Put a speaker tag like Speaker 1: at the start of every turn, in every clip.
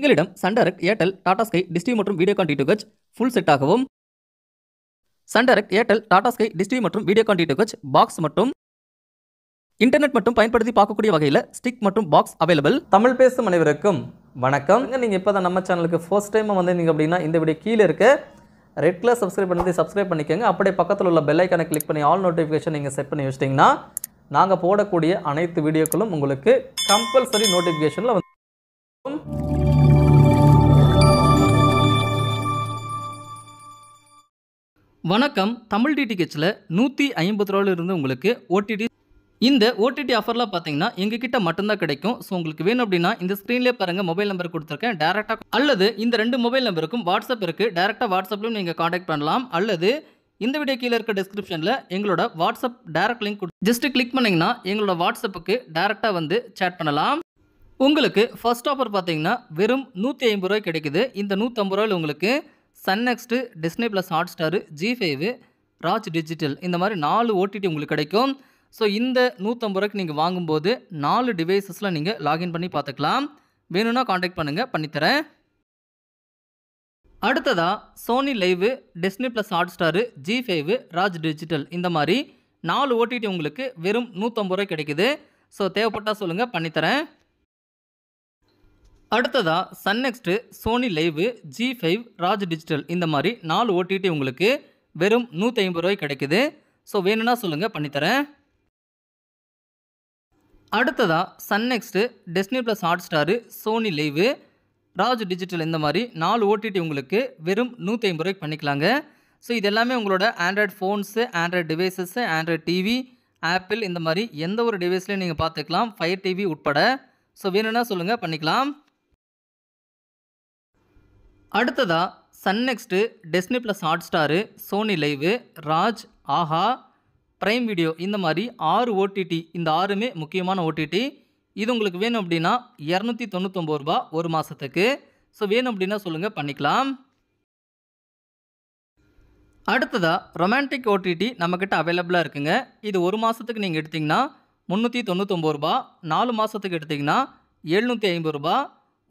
Speaker 1: எங்களிடம் Sun Direct, Airtel, Tata Sky, Dish TV மற்றும் Videocon DTH full செட்டாகவும், Sun Direct, Airtel, Tata Sky, Dish TV மற்றும் வீடியோகான் டிடிஹெச் பாக்ஸ் மற்றும் இன்டர்நெட் மட்டும் பயன்படுத்தி பார்க்கக்கூடிய வகையில் ஸ்டிக் மற்றும் பாக்ஸ் அவைலபிள்.
Speaker 2: தமிழ் பேசும் அனைவருக்கும் வணக்கம். நீங்கள் இப்போ தான் நம்ம சேனலுக்கு ஃபர்ஸ்ட் டைம் வந்திருந்தீங்க அப்படின்னா இந்த வீடியோ கீழே இருக்க ரெட் கலர் சப்ஸ்கிரைப் பண்ணி சப்ஸ்கிரைப் பண்ணிக்கோங்க. அப்படியே பக்கத்தில் உள்ள பெல் ஐக்கானை கிளிக் பண்ணி ஆல் நோட்டிஃபிகேஷன் நீங்கள் செட் பண்ணி வச்சிட்டிங்கன்னா நாங்கள் போடக்கூடிய அனைத்து வீடியோக்களும் உங்களுக்கு கம்பல்சரி நோட்டிஃபிகேஷனில் வந்து.
Speaker 1: வணக்கம். தமிழ் டிடிஹெச்சில் 150 ரூபாயிலிருந்து உங்களுக்கு ஓடிடி. இந்த ஓடிடி ஆஃபர்லாம் பார்த்தீங்கன்னா எங்ககிட்ட மட்டும்தான் கிடைக்கும். ஸோ உங்களுக்கு வேணும் அப்படின்னா இந்த ஸ்க்ரீன்லேயே பாருங்கள், மொபைல் நம்பர் கொடுத்துருக்கேன், டேரெக்டாக அல்லது இந்த 2 மொபைல் நம்பருக்கும் வாட்ஸ்அப் இருக்குது, டேரெக்டாக வாட்ஸ்அப்லையும் நீங்கள் காண்டாக்ட் பண்ணலாம். அல்லது இந்த வீடியோ கீழே இருக்க டிஸ்கிரிப்ஷனில் எங்களோட WhatsApp direct link just click பண்ணிங்கன்னா எங்களோட வாட்ஸ்அப்புக்கு டேரெக்டாக வந்து சேட் பண்ணலாம். உங்களுக்கு ஃபர்ஸ்ட் ஆஃபர் பார்த்தீங்கன்னா வெறும் 150 ரூபாய் கிடைக்குது. இந்த 150 ரூபாயில் உங்களுக்கு Sun next, Disney plus Hotstar, G5, Raj digital இந்த மாதிரி 4 ஓடிடி உங்களுக்கு கிடைக்கும். ஸோ இந்த 150 ரூபாய்க்கு நீங்கள் வாங்கும்போது 4 டிவைசஸில் நீங்கள் லாகின் பண்ணி பார்த்துக்கலாம். வேணும்னா காண்டாக்ட் பண்ணுங்கள், பண்ணித்தரேன். அடுத்ததாக Sony Liv, Disney plus Hotstar, G5, Raj digital இந்த மாதிரி 4 ஓடிடி உங்களுக்கு வெறும் 150 ரூபாய் கிடைக்குது. ஸோ தேவைப்பட்டால் சொல்லுங்கள், பண்ணித்தரேன். அடுத்ததாக Sun NXT, Sony Liv, G5, Raj digital இந்த மாதிரி 4 ஓடிடி உங்களுக்கு வெறும் 150 ரூபாய் கிடைக்குது. ஸோ வேணும்னா சொல்லுங்கள், பண்ணித்தரேன். அடுத்ததாக Sun next, Disney plus Hotstar, Sony Liv, Raj digital இந்த மாதிரி 4 ஓடிடி உங்களுக்கு வெறும் 150 ரூபாய்க்கு பண்ணிக்கலாங்க. ஸோ இது எல்லாமே உங்களோட Android phones, Android devices, Android TV, apple இந்த மாதிரி எந்த ஒரு டிவைஸ்லையும் நீங்கள் பார்த்துக்கலாம், ஃபயர் டிவி உட்பட. ஸோ வேணும்னா சொல்லுங்கள், பண்ணிக்கலாம். அடுத்ததாக Sun next, Disney plus Hotstar, Sony Liv, Raj, Aha, Prime Video இந்த மாதிரி 6 ஓடிடி. இந்த 6மே முக்கியமான ஓடிடி. இது உங்களுக்கு வேணும் அப்படின்னா 299 ரூபா ஒரு மாதத்துக்கு. ஸோ வேணும் அப்படின்னா சொல்லுங்கள், பண்ணிக்கலாம். அடுத்ததாக ரொமான்டிக் ஓடிடி நம்மக்கிட்ட அவைலபிளாக இருக்குங்க. இது ஒரு மாதத்துக்கு நீங்கள் எடுத்திங்கன்னா 399 ரூபா, 4 மாதத்துக்கு எடுத்திங்கன்னா 750 ரூபா,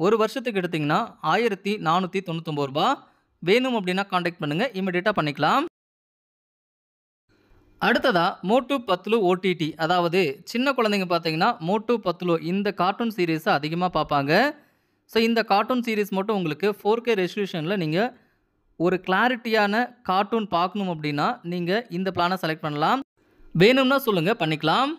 Speaker 1: ஒரு வருஷத்துக்கு எடுத்திங்கன்னா 1499 ரூபா. வேணும் அப்படின்னா காண்டாக்ட் பண்ணுங்கள், இமிடியேட்டாக பண்ணிக்கலாம். அடுத்ததாக மோட்டு பத்லு ஓடிடி, அதாவது சின்ன குழந்தைங்க பார்த்தீங்கன்னா மோட்டு பத்லு இந்த கார்ட்டூன் சீரீஸை அதிகமாக பார்ப்பாங்க. ஸோ இந்த கார்ட்டூன் சீரீஸ் மட்டும் உங்களுக்கு 4K ரெசல்யூஷனில் நீங்கள் ஒரு கிளாரிட்டியான கார்ட்டூன் பார்க்கணும் அப்படின்னா நீங்கள் இந்த பிளானை செலக்ட் பண்ணலாம். வேணும்னா சொல்லுங்கள், பண்ணிக்கலாம்.